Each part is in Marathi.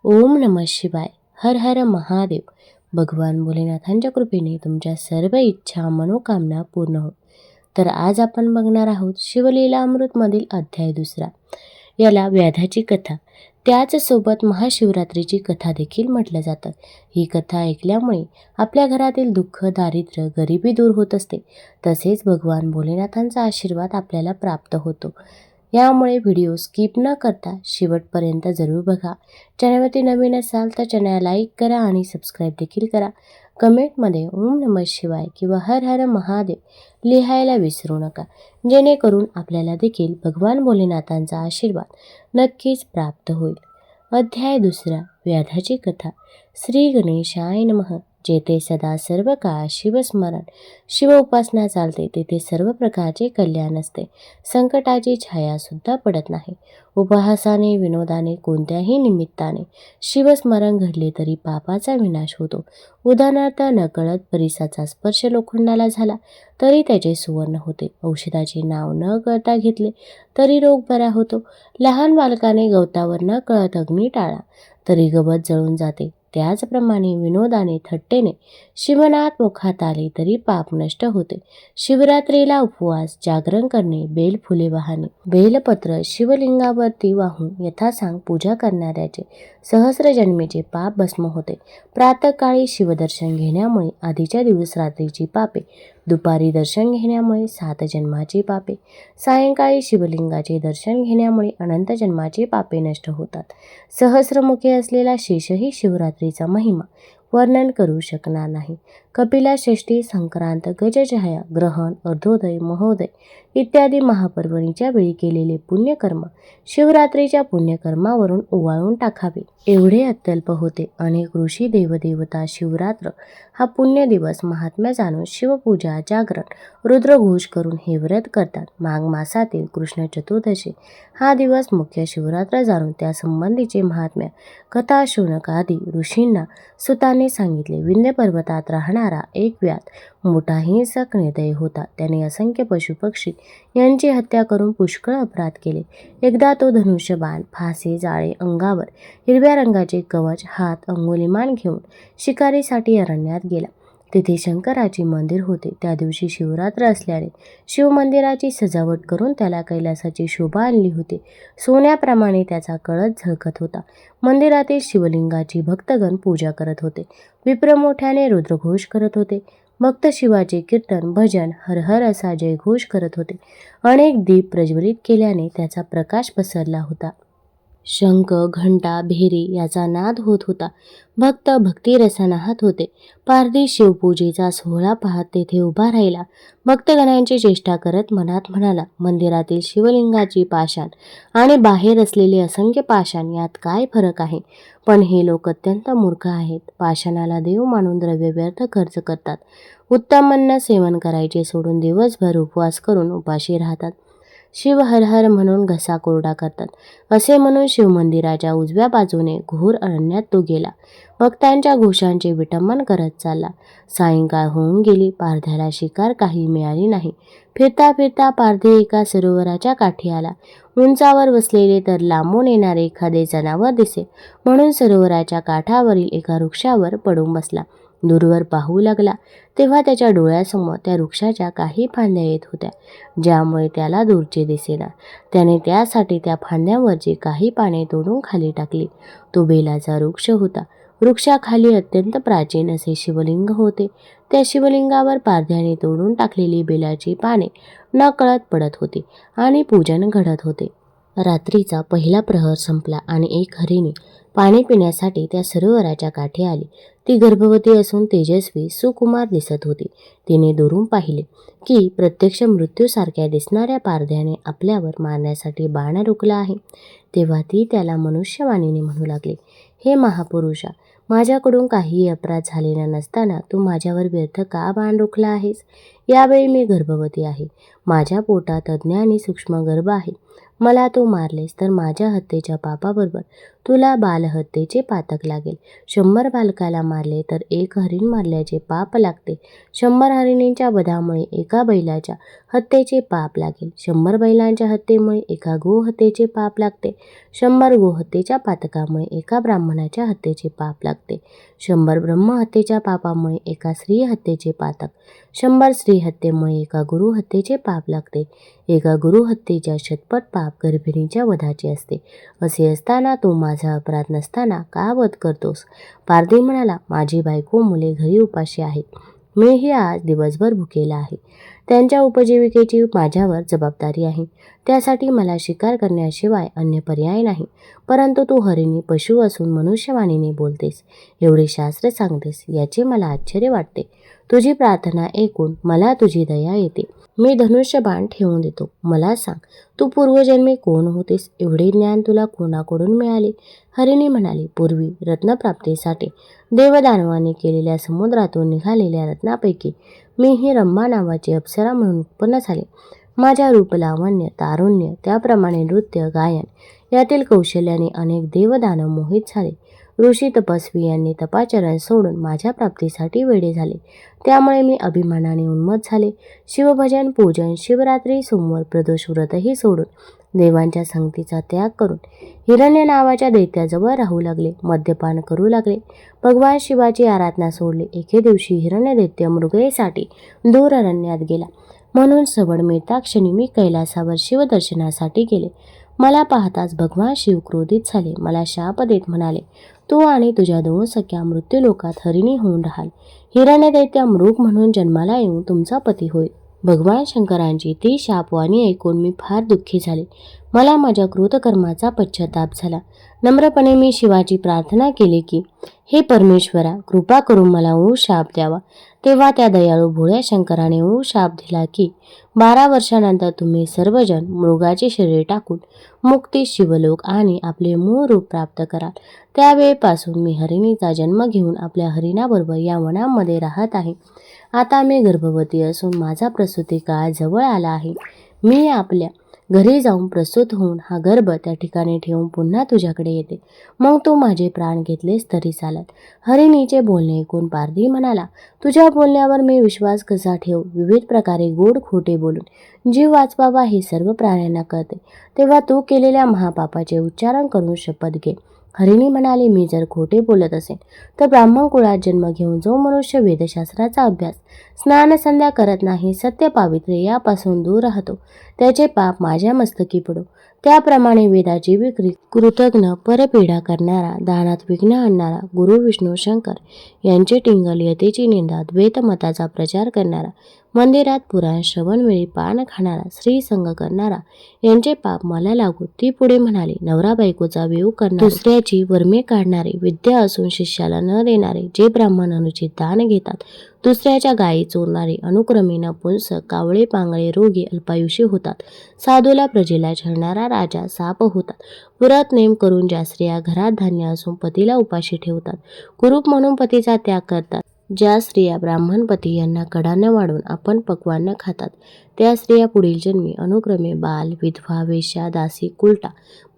ओम नमः शिवाय. हर हर महादेव. भगवान भोलेनाथांच्या कृपेने तुमच्या सर्व इच्छा मनोकामना पूर्ण हो. तर आज आपण बघणार आहोत शिवलीला अमृतमधील अध्याय 2. याला व्याधाची कथा, त्याच सोबत महाशिवरात्रीची कथा देखील म्हटलं जातं. ही कथा ऐकल्यामुळे आपल्या घरातील दुःख, दारिद्र्य, गरिबी दूर होत असते. तसेच भगवान भोलेनाथांचा आशीर्वाद आपल्याला प्राप्त होतो. यामुळे व्हिडिओ स्किप न करता शेवटपर्यंत जरूर बघा. चॅनलवरती नवीन असाल तर चॅनल लाईक करा आणि सबस्क्राईब देखील करा. कमेंटमध्ये ओम नमः शिवाय किंवा हर हर महादेव लिहायला विसरू नका, जेणेकरून आपल्याला देखील भगवान भोलेनाथांचा आशीर्वाद नक्कीच प्राप्त होईल. अध्याय 2. व्याधाची कथा. श्री गणेशाय नमः. जेथे सदा सर्व काळ शिवस्मरण, शिव उपासना चालते तेथे सर्व प्रकारचे कल्याण असते. संकटाची छाया सुद्धा पडत नाही. उपहासाने, विनोदाने, कोणत्याही निमित्ताने शिवस्मरण घडले तरी पापाचा विनाश होतो. उदाहरणार्थ, नकळत परिसाचा स्पर्श लोखंडाला झाला तरी त्याचे सुवर्ण होते. औषधाचे नाव न कळता घेतले तरी रोग बरा होतो. लहान बालकाने गवतावर न कळत अग्नी टाळला तरी गवत जळून जाते. त्याचप्रमाणे विनोदाने, थट्टेने शिवनाथ मुखात आले तरी पाप नष्ट होते. शिवरात्रीला उपवास, जागरण करणे, बेलफुले वाहणे, बेलपत्र शिवलिंगावरती वाहून यथासांग पूजा करणाऱ्याचे सहस्र जन्मेचे पाप भस्म होते. प्रातःकाळी शिवदर्शन घेण्यामुळे आधीच्या दिवस रात्रीची पापे, दुपारी दर्शन घेण्यामुळे 7 जन्माची पापे, सायंकाळी शिवलिंगाचे दर्शन घेण्यामुळे अनंत जन्माची पापे नष्ट होतात. सहस्रमुखे असलेला शेषही शिवरात्रीचा महिमा वर्णन करू शकणार नाही. कपिला षष्ठी, संक्रांत, गजछाया, ग्रहण, अर्धोदय, महोदय इत्यादी महापर्वणीच्या वेळी केलेले पुण्यकर्म शिवरात्रीच्या पुण्यकर्मावरून ओवाळून टाकावे एवढे अत्यल्प होते. अनेक ऋषी, देवदेवता शिवरात्र हा पुण्य दिवस महात्म्य जाणून शिवपूजा, जागरण, रुद्रघोष करून हे व्रत करतात. माघ मासातील कृष्ण चतुर्दशी हा दिवस मुख्य शिवरात्र जाणून त्या संबंधीचे महात्म्य कथा शौनकादी ऋषींना सुताने सांगितले. विंध्य पर्वतात राहणारा एक व्याध मोठा हिंसक निर्दयी होता. त्याने असंख्य पशुपक्षी यांची हत्या करून पुष्कळ अपराध केले. एकदा तो धनुष्यबाण, फासे, जाळे, अंगावर हिरव्या रंगाचे कवच, हात अंगुलिमान घेऊन शिकारीसाठी अरण्यात गेला. तेथे शंकराचे मंदिर होते. त्या दिवशी शिवरात्र असल्याने शिवमंदिराची सजावट करून त्याला कैलासाची शोभा आणली होती. सोन्याप्रमाणे त्याचा कळस झळकत होता. मंदिरातील शिवलिंगाची भक्तगण पूजा करत होते. विप्र मोठ्याने रुद्रघोष करत होते. भक्त शिवाचे कीर्तन, भजन, हर हर असा जयघोष करत होते. अनेक दीप प्रज्वलित केल्याने त्याचा प्रकाश पसरला होता. शंख, घंटा, भेरी याचा नाद होत होता. भक्त भक्तिरसाने नाहत होते. पारधी शिवपूजेचा सोहळा पाहत तेथे उभा राहिला. भक्तगणांची चेष्टा करत मनात म्हणाला, मंदिरातील शिवलिंगाची पाषाण आणि बाहेर असलेले असंख्य पाषाण यात काय फरक आहे? पण हे लोक अत्यंत मूर्ख आहेत. पाषाणाला देव मानून द्रव्य व्यर्थ खर्च करतात. उत्तम अन्न सेवन करायचे सोडून दिवसभर उपवास करून उपाशी राहतात. शिव हर हर म्हणून घसा कोरडा करतात. असे म्हणून शिवमंदिराच्या उजव्या बाजूने घोर अरण्यात तो गेला. भक्तांच्या घोषांचे विटंबन करत चालला. सायंकाळ होऊन गेली. पारध्याला शिकार काही मिळाली नाही. फिरता फिरता पारधी एका सरोवराच्या काठी आला. उंचावर बसलेले तर लांबून येणारे एखादे जनावर दिसे म्हणून सरोवराच्या काठावरील एका वृक्षावर पडून बसला. दूरवर पाहू लागला तेव्हा त्याच्या डोळ्यासमोर त्या वृक्षाच्या काही फांद्या येत होत्या, ज्यामुळे त्याला दूरचे दिसेना. त्याने त्यासाठी त्या फांद्यांवरची काही पाने तोडून खाली टाकली. तो बेलाचा वृक्ष होता. वृक्षाखाली अत्यंत प्राचीन असे शिवलिंग होते. त्या शिवलिंगावर पारध्याने तोडून टाकलेली बेलाची पाने नकळत पडत होती आणि पूजन घडत होते. रात्रीचा पहिला प्रहर संपला आणि एक हरिणी पाणी पिण्यासाठी त्या सरोवराच्या काठी आली. ती गर्भवती असून तेजस्वी, सुकुमार दिसत होती. तिने दुरून पाहिले की प्रत्यक्ष मृत्यूसारख्या दिसणाऱ्या पारध्याने आपल्यावर मारण्यासाठी बाण रोखला आहे. तेव्हा ती त्याला मनुष्यवाणीने म्हणू लागली, हे महापुरुषा, माझ्याकडून काही अपराध झालेला नसताना तू माझ्यावर व्यर्थ का बाण रोखला आहेस? यावेळी मी गर्भवती आहे. माझ्या पोटात अज्ञानी सूक्ष्म गर्भ आहे. मला तू मारलेस तर माझ्या हत्येच्या पापाबरोबर तुला बालहत्येचे पातक लागेल. 100 बालकाला मारले तर 1 हरीण मारल्याचे पाप लागते. 100 हरिणींच्या वधामुळे एका बैलाच्या हत्येचे पाप लागेल. 100 बैलांच्या हत्येमुळे एका गोहत्येचे पाप लागते. 100 गोहत्येच्या पातकामुळे एका ब्राह्मणाच्या हत्येचे पाप लागते. 100 ब्रह्महत्येच्या पापामुळे एका स्त्री हत्येचे पातक. 100 स्त्री हत्येमुळे एका गुरु हत्येचे पाप लागते. एका गुरु हत्येच्या शतपट पाप गर्भिणीच्या वधाचे असते. असे असताना तू माझा अपराध नसताना का वध करतोस? पारधी म्हणाला, माझी बायको मुले घरी उपाशी आहेत. मीही आज दिवसभर भुकेला आहे. त्यांच्या उपजीविकेची माझ्यावर जबाबदारी आहे. त्यासाठी मला शिकार करण्याशिवाय अन्य पर्याय नाही. परंतु तू हरिणी पशु असून मनुष्यवाणीने बोलतेस, एवढे शास्त्र सांगतेस, याचे मला आश्चर्य वाटते. तुझी प्रार्थना ऐकून मला तुझी दया येते. मी धनुष्यबाण ठेवून देतो. मला सांग, तू पूर्वजन्मी कोण होतेस? एवढे ज्ञान तुला कोणाकडून मिळाले? हरिणी म्हणाली, पूर्वी रत्नप्राप्तीसाठी देवदानवाने केलेल्या समुद्रातून निघालेल्या रत्नापैकी मी ही रंभा नावाची अप्सरा म्हणून उत्पन्न झाले. माझ्या रूप, लावण्य, तारुण्य, त्याप्रमाणे नृत्य, गायन यातील कौशल्याने अनेक देवदानव मोहित झाले. ऋषी तपस्वी यांनी तपाचरण सोडून माझ्या प्राप्तीसाठी वेडे झाले. त्यामुळे मी अभिमानाने उन्मत्त झाले. शिवभजन, पूजन, शिवरात्री, सोमवार, प्रदोष व्रतही सोडून देवांच्या संगतीचा त्याग करून हिरण्य नावाच्या दैत्याजवळ राहू लागले. मद्यपान करू लागले. भगवान शिवाची आराधना सोडली. एके दिवशी हिरण्य दैत्य मृगयेसाठी दूर अरण्यात गेला. म्हणून सवड मिळता क्षणी मी कैलासावर शिवदर्शनासाठी गेले. मला पाहताच भगवान शिव क्रोधित झाले. मला शाप देत म्हणाले, तू आणि तुझ्या 2 सख्या मृत्यूलोकात हरिणी होऊन राहाल. हिरण्य दैत्य मृग म्हणून जन्माला येऊन तुमचा पती होईल. भगवान शंकरांची ती शापवाणी ऐकून मी फार दुःखी झाले. मला माझ्या कृतकर्माचा पश्चाताप झाला. नम्रपणे मी शिवाची प्रार्थना केली की, हे परमेश्वरा, कृपा करून मला शाप द्यावा. तेव्हा त्या दयाळू भोळ्या शंकराने शाप दिला की 12 वर्षानंतर तुम्ही सर्वजण मृगाचे शरीर टाकून मुक्ती, शिवलोक आणि आपले मूळ रूप प्राप्त कराल. त्यावेळेपासून मी हरिणीचा जन्म घेऊन आपल्या हरिणाबरोबर या वनामध्ये राहत आहे. आता मी गर्भवती असून माझा प्रसूती काळ जवळ आला आहे. मी आपल्या घरी जाऊन प्रसूत होऊन हा गर्भ त्या ठिकाणी ठेवून पुन्हा तुझ्याकडे येते. मग तू माझे प्राण घेतलेस तरी चालत. हरिणीचे बोलणे ऐकून पारधी म्हणाला, तुझ्या बोलण्यावर मी विश्वास कसा ठेवू? विविध प्रकारे गोड खोटे बोलून जीव वाचवावा हे सर्व प्राण्यांना कळते. तेव्हा तू केलेल्या महापापाचे उच्चारण करून शपथ घे. हरिणी म्हणाली, मी जर खोटे बोलत असेन तर ब्राह्मण कुळात जन्म घेऊन जो मनुष्य वेदशास्त्राचा अभ्यास, स्नान संध्या करत नाही, सत्य पावित्र्य यापासून दूर राहतो, त्याचे पाप माझ्या मस्तकी पडो. त्याप्रमाणे वेदाची विक्री, कृतघ्न, परपीडा करणारा, दानात विघ्न आणणारा, गुरु विष्णू शंकर यांचे टिंगल, यतीची निंदा, द्वैतमताचा प्रचार करणारा, मंदिरात पुराण श्रवणवेळी पान खाणारा, स्त्रीसंग करणारा यांचे पाप मला लागू. ती पुढे म्हणाली, नवरा बायकोचा वियोग करणारे, दुसऱ्याची वर्मे काढणारे, विद्या असून शिष्याला न देणारे, जे ब्राह्मण अनुचित दान घेतात, दुसऱ्याच्या गायी चोरणारे, अनुक्रमे नपुंसक, कावळे, पांगळे, रोगी, अल्पायुषी होतात, साधूला प्रजेला छळणारा राजा साप होतात, व्रत नेम करून ज्या स्त्रिया घरात धान्य असून पतीला उपाशी ठेवतात, कुरूप म्हणून पतीचा त्याग करतात, ज्या स्त्रिया ब्राह्मणपती यांना कडानं वाढून आपण पक्वान्न खातात, त्या स्त्रिया पुढील जन्मी अनुक्रमे बाल, विधवा, वेश्या, दासी, कुलटा,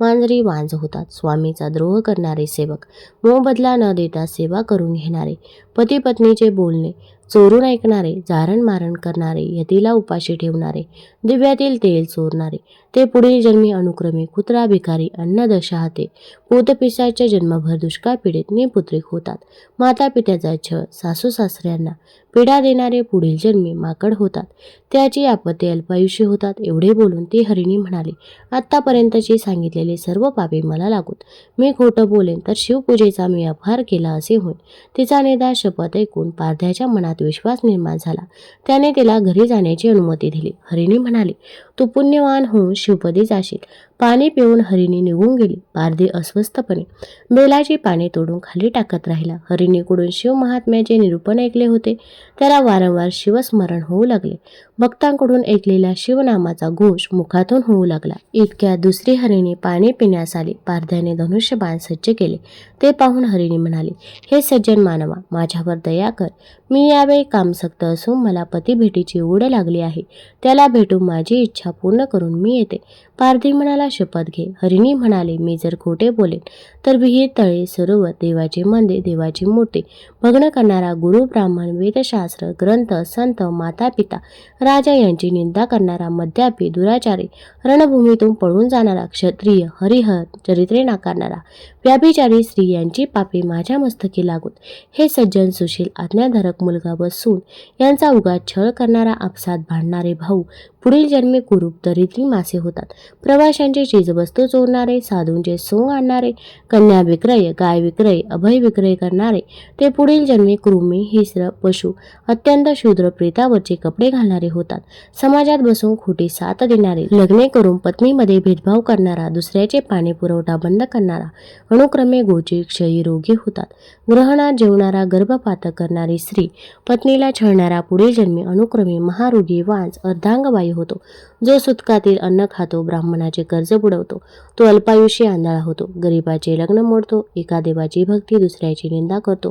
मांजरी, वांज होतात. स्वामीचा द्रोह करणारे सेवक, मोबदला न देता सेवा करून घेणारे, पती पत्नीचे बोलणे चोरून ऐकणारे, जारण मारण करणारे, यतीला उपाशी ठेवणारे, दिव्यातील तेल चोरणारे, ते पुढील जन्मी अनुक्रमे कुत्रा, भिकारी, अन्नदशाहते, भूतपिशाच्या जन्मभर दुष्काळ पीडित निपुत्रिक होतात. माता पित्याचा छळ, सासू सासऱ्यांना पीडा देणारे पुढील जन्मी माकड होतात. त्याची आपत्ती अल्पायुषी होतात. एवढे बोलून ती हरिणी म्हणाली, आत्तापर्यंतची सांगितलेली सर्व पापे मला लागूत. मी खोटं बोलेन तर शिवपूजेचा मी अपहार केला असे होईल. तिचा निर्धार शपथ ऐकून पारध्याच्या मनात विश्वास निर्माण झाला. त्याने तिला घरी जाण्याची अनुमती दिली. हरिणी म्हणाली, तू पुण्यवान होऊन शिवपदी जाशील. पाणी पिऊन हरिणी निघून गेली. पारधी अस्वस्थपणे बेलाची पाने तोडून खाली टाकत राहिला. हरिणीकडून शिव महात्म्याचे निरूपण ऐकले होते. त्याला वारंवार शिवस्मरण होऊ लागले. भक्तांकडून ऐकलेला शिवनामाचा घोष मुखातून होऊ लागला. इतक्यात दुसरी हरिणी पाणी पिण्यास आली. पारध्याने धनुष्यबाण सज्ज केले. ते पाहून हरिणी म्हणाली, हे सज्जन मानवा, माझ्यावर दया कर. मी यावेळी कामसक्त असून मला पतिभेटीची ओढ लागली आहे. त्याला भेटून माझी इच्छा पूर्ण करून मी येते. पारधी म्हणाला, शपथ घे. हरिणी म्हणाले, मी जर खोटे बोलेन तर विहीर, तळे, सरोवर, देवाचे मंदिर, देवाची मूर्ती भग्न करणारा गुरु, ब्राह्मण, वेदशास्त्र, ग्रंथ, संत, माता, पिता, राजा यांची निंदा करणारा, मद्यापी, दुराचारी, रणभूमीतून पळून जाणारा, क्षत्रिय, हरिहर चरित्रे नाकारणारा, व्याभिचारी स्त्री यांची पापे माझ्या मस्तकी लागून, हे सज्जन, सुशील, आज्ञाधारक मुलगा व सून यांचा उगाच छळ करणारा, आपसात भांडणारे भाऊ पुढील जन्मी कुरूप दरिद्री मासे होतात. प्रवाशांची चीजवस्तू चोरणारे, साधूंचे सोंग आणणारे, कन्या विक्रय, गाय विक्रय, अभय विक्रय करणारे ते पुढील जन्मी कृमी, हिस्र, पशु, अत्यंत शूद्र प्रेतावरचे कपडे घालणारे होतात. समाजात बसून खोटी साथ देणारे, लग्ने करून पत्नीमध्ये भेदभाव करणारा, दुसऱ्याचे पाणी पुरवठा बंद करणारा, अनुक्रमे गोची, क्षयी रोगी होतात. ग्रहणात जेवणारा, गर्भपात करणारी स्त्री, पत्नीला छळणारा पुढील जन्मी अनुक्रमे महारोगी, वांस, अर्धांगवायू होतो. जो सुतकातील अन्न खातो, ब्राह्मणाचे कर्ज बुडवतो, तो अल्पायुषी आंधळा होतो. गरिबाचे लग्न मोडतो, एका देवाची भक्ती दुसऱ्याची निंदा करतो.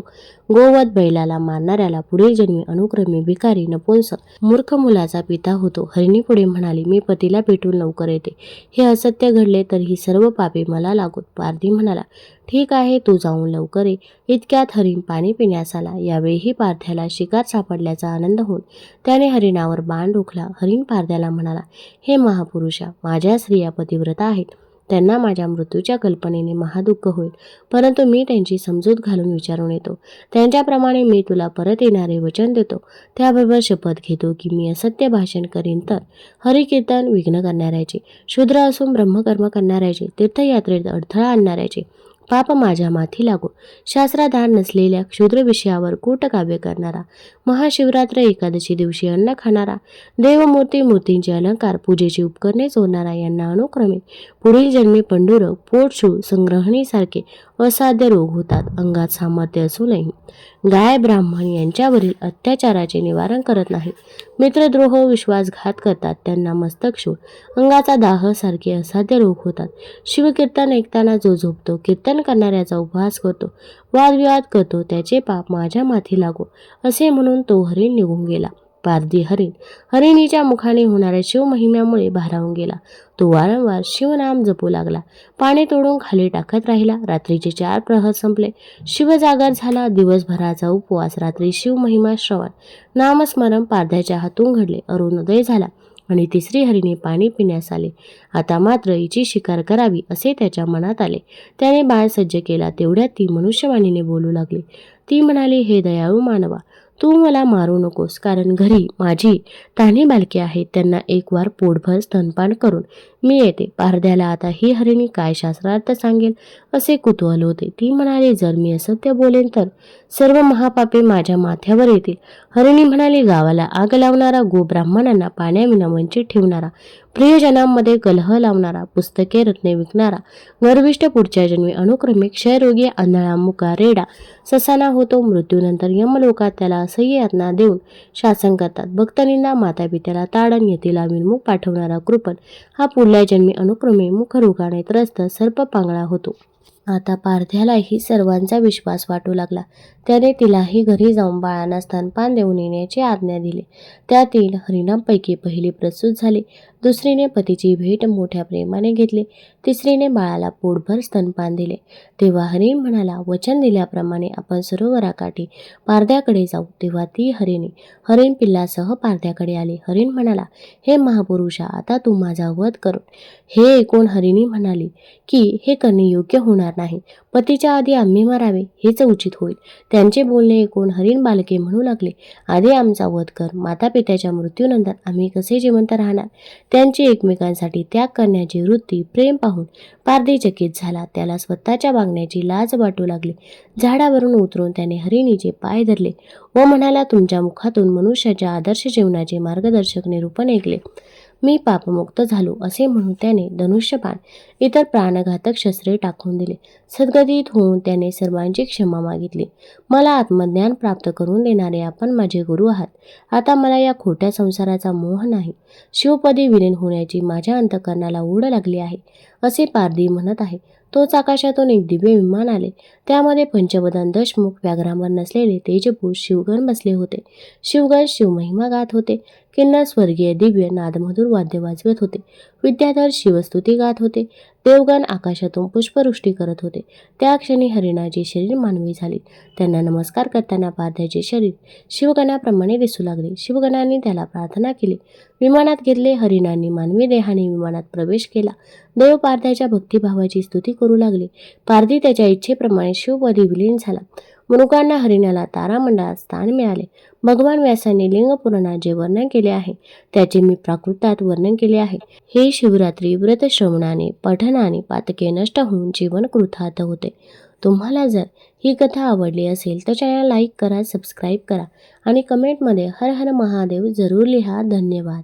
गोवध बैलाला मारणाऱ्याला पुढील जन्मी अनुक्रमे भिकारी, नपुंसक, मूर्ख मुलाचा पिता होतो. हरिणी पुढे म्हणाली, मी पतीला भेटून लवकर येते. हे असत्य घडले तर ही सर्व पापे मला लागोत. पारधी म्हणाला, ठीक आहे, तू जाऊन लवकर ये. इतक्यात हरिण पाणी पिण्यास आला. यावेळीही पारध्याला शिकार सापडल्याचा आनंद होऊन त्याने हरिणावर बाण रोखला. हरिण पारध्याला म्हणाला, हे महापुरुषा, माझ्या स्त्रिया पतिव्रता आहेत. त्यांना माझ्या मृत्यूच्या कल्पनेने महादुःख होईल, परंतु मी त्यांची समजूत घालून विचारून येतो. त्यांच्याप्रमाणे मी तुला परत येणारे वचन देतो. त्याबरोबर शपथ घेतो की मी असत्य भाषण करीन तर हरिकीर्तन विघ्न करणाऱ्याचे, शूद्र असून ब्रह्मकर्म करणाऱ्याचे, तीर्थयात्रेत अडथळा आणणाऱ्याचे पाप माझ्या माथी लागो. शास्त्राधार नसलेल्या क्षुद्र विषयावर कूटकाव्य करणारा, महाशिवरात्र एकादशी दिवशी अन्न खाणारा, देवमूर्ती, मूर्तींचे अलंकार, पूजेची उपकरणे चोरणारा यांना अनुक्रमे पुढील जन्मी पंडुरक, पोटशूळ, संग्रहणीसारखे असाध्य रोग होतात. अंगात सामर्थ्य असूनही गाय, ब्राह्मण यांच्यावरील अत्याचाराचे निवारण करत नाही. मित्रद्रोह, विश्वासघात करतात, त्यांना मस्तकशूळ, अंगाचा दाह सारखे असाध्य रोग होतात. शिवकीर्तन ऐकताना जो झोपतो, कीर्तन करणाऱ्याचा उपहास करतो, वादविवाद करतो, त्याचे पाप माझ्या माथी लागो. असे म्हणून तो हरिण निघून गेला. पारधी हरिण हरिणीच्या मुखाने होणाऱ्या शिवमहिम्यामुळे भारावून गेला. तो वारंवार शिवनाम जपू लागला. पाणी तोडून खाली टाकत राहिला. रात्रीचे 4 प्रहर संपले. शिव जागर झाला. दिवसभराचा उपवास, रात्री शिवमहिमा श्रवण, नामस्मरण पारध्याच्या हातून घडले. अरुणोदय झाला आणि तिसरी हरिणी पाणी पिण्यास आले. आता मात्र हिची शिकार करावी असे त्याच्या मनात आले. त्याने बाण सज्ज केला. तेवढ्यात ती मनुष्यवाणीने बोलू लागली. ती म्हणाली, हे दयाळू मानवा, तू मला मारू नकोस, कारण घरी माझी तान्ही बालके आहेत. त्यांना एक वार पोटभर स्तनपान करून मी येते. पारध्याला आता ही हरिणी काय शास्त्रार्थ सांगेल असे कुतूहल होते. ती म्हणाली, जर मी असत्य बोलेन तर सर्व महापापे माझ्या माथ्यावर येतील. हरिणी म्हणाली, गावाला आग लावणारा, गोब्राह्मणांना पाण्याविना वंचित ठेवणारा, प्रियजनांमध्ये कलह लावणारा, पुस्तके रत्ने विकणारा, गर्विष्ठ पुढच्या जन्मी अनुक्रमे क्षयरोगी, आंधळा, मुका, रेडा, ससाना होतो. मृत्यूनंतर यमलोकात त्याला असह्य यातना देऊन शासन करतात. भक्तनींना, मातापित्याला ताडण, यतीला विनमुख पाठवणारा कृपण हा पुढल्या जन्मी अनुक्रमे मुखरोगाने त्रस्त सर्पपांगळा होतो. आता पारध्यालाही सर्वांचा विश्वास वाटू लागला. त्याने तिलाही घरी जाऊन बाळांना स्तनपान देऊन येण्याची आज्ञा दिली. त्या 3 हरिणांपैकी पहिली प्रसूत झाली, दुसरीने पतीची भेट मोठ्या प्रेमाने घेतली, तिसरीने बाळाला पोटभर स्तनपान दिले. तेव्हा हरिण म्हणाला, वचन दिल्याप्रमाणे आपण सरोवराकाठी पारध्याकडे जाऊ. तेव्हा ती हरिणी हरिण पिल्लासह पारध्याकडे आली. हरिण म्हणाला, हे महापुरुषा, आता तू माझा वध करून. हे ऐकून हरिणी म्हणाली की हे करणे योग्य होणार नाही. पतीच्या आधी आम्ही मरावे हेच उचित होईल. त्यांचे बोलणे ऐकून हरिण बालके म्हणू लागले, आधी आमचा वध कर. माता पित्याच्या मृत्यूनंतर आम्ही कसे जिवंत राहणार. त्यांची एकमेकांसाठी त्याग करण्याची वृत्ती, प्रेम पाहून पारधी चकित झाला. त्याला स्वतःच्या वागण्याची लाज वाटू लागली. झाडावरून उतरून त्याने हरिणीचे पाय धरले व म्हणाला, तुमच्या मुखातून मनुष्याच्या आदर्श जीवनाचे मार्गदर्शक निरूपण ऐकले. मी पापमुक्त झालो असे म्हणून त्याने धनुष्यबाण इतर प्राणघातक शस्त्रे टाकून दिले. सद्गतीत होऊन त्याने सर्वांची क्षमा मागितली. मला आत्मज्ञान प्राप्त करून देणारे आपण माझे गुरु आहात. आता मला या खोट्या संसाराचा मोह नाही. शिवपदी विलीन होण्याची माझ्या अंतःकरणाला ओढ लागली आहे असे पारधी म्हणत आहे. तोच आकाशातून एक दिव्य विमान आले. त्यामध्ये पंचवदन दशमुख व्याघ्रांवर नसलेले तेजपुरुष शिवगण बसले होते. शिवगण शिवमहिमा गात होते. किन्नर स्वर्गीय दिव्य नादमधुर वाद्य वाजवत होते. विद्याधर शिवस्तुती गात होते. देवगण आकाशातून पुष्पवृष्टी करत होते. त्या क्षणी हरिणाचे शरीर मानवी झाले. त्यांना नमस्कार करताना पार्थ्याचे शरीर शिवगणाप्रमाणे दिसू लागले. शिवगणांनी त्याला प्रार्थना केली. विमानात घेतले. हरिणांनी मानवी देहाने विमानात प्रवेश केला. देव पार्थ्याच्या भक्तिभावाची स्तुती करू लागले. पारधी त्याच्या इच्छेप्रमाणे शिवपदी विलीन झाला. मनुकांना हरिणाला तारामंडळात स्थान मिळाले. भगवान व्यासांनी लिंगपुराणात जे वर्णन केले आहे त्याचे मी प्राकृतात वर्णन केले आहे. हे शिवरात्री व्रत श्रवणाने पठणाने पातके नष्ट होऊन जीवन कृतार्थ होते. तुम्हाला जर ही कथा आवडली असेल तर चॅनल लाईक करा, सबस्क्राईब करा आणि कमेंटमध्ये हर हर महादेव जरूर लिहा. धन्यवाद.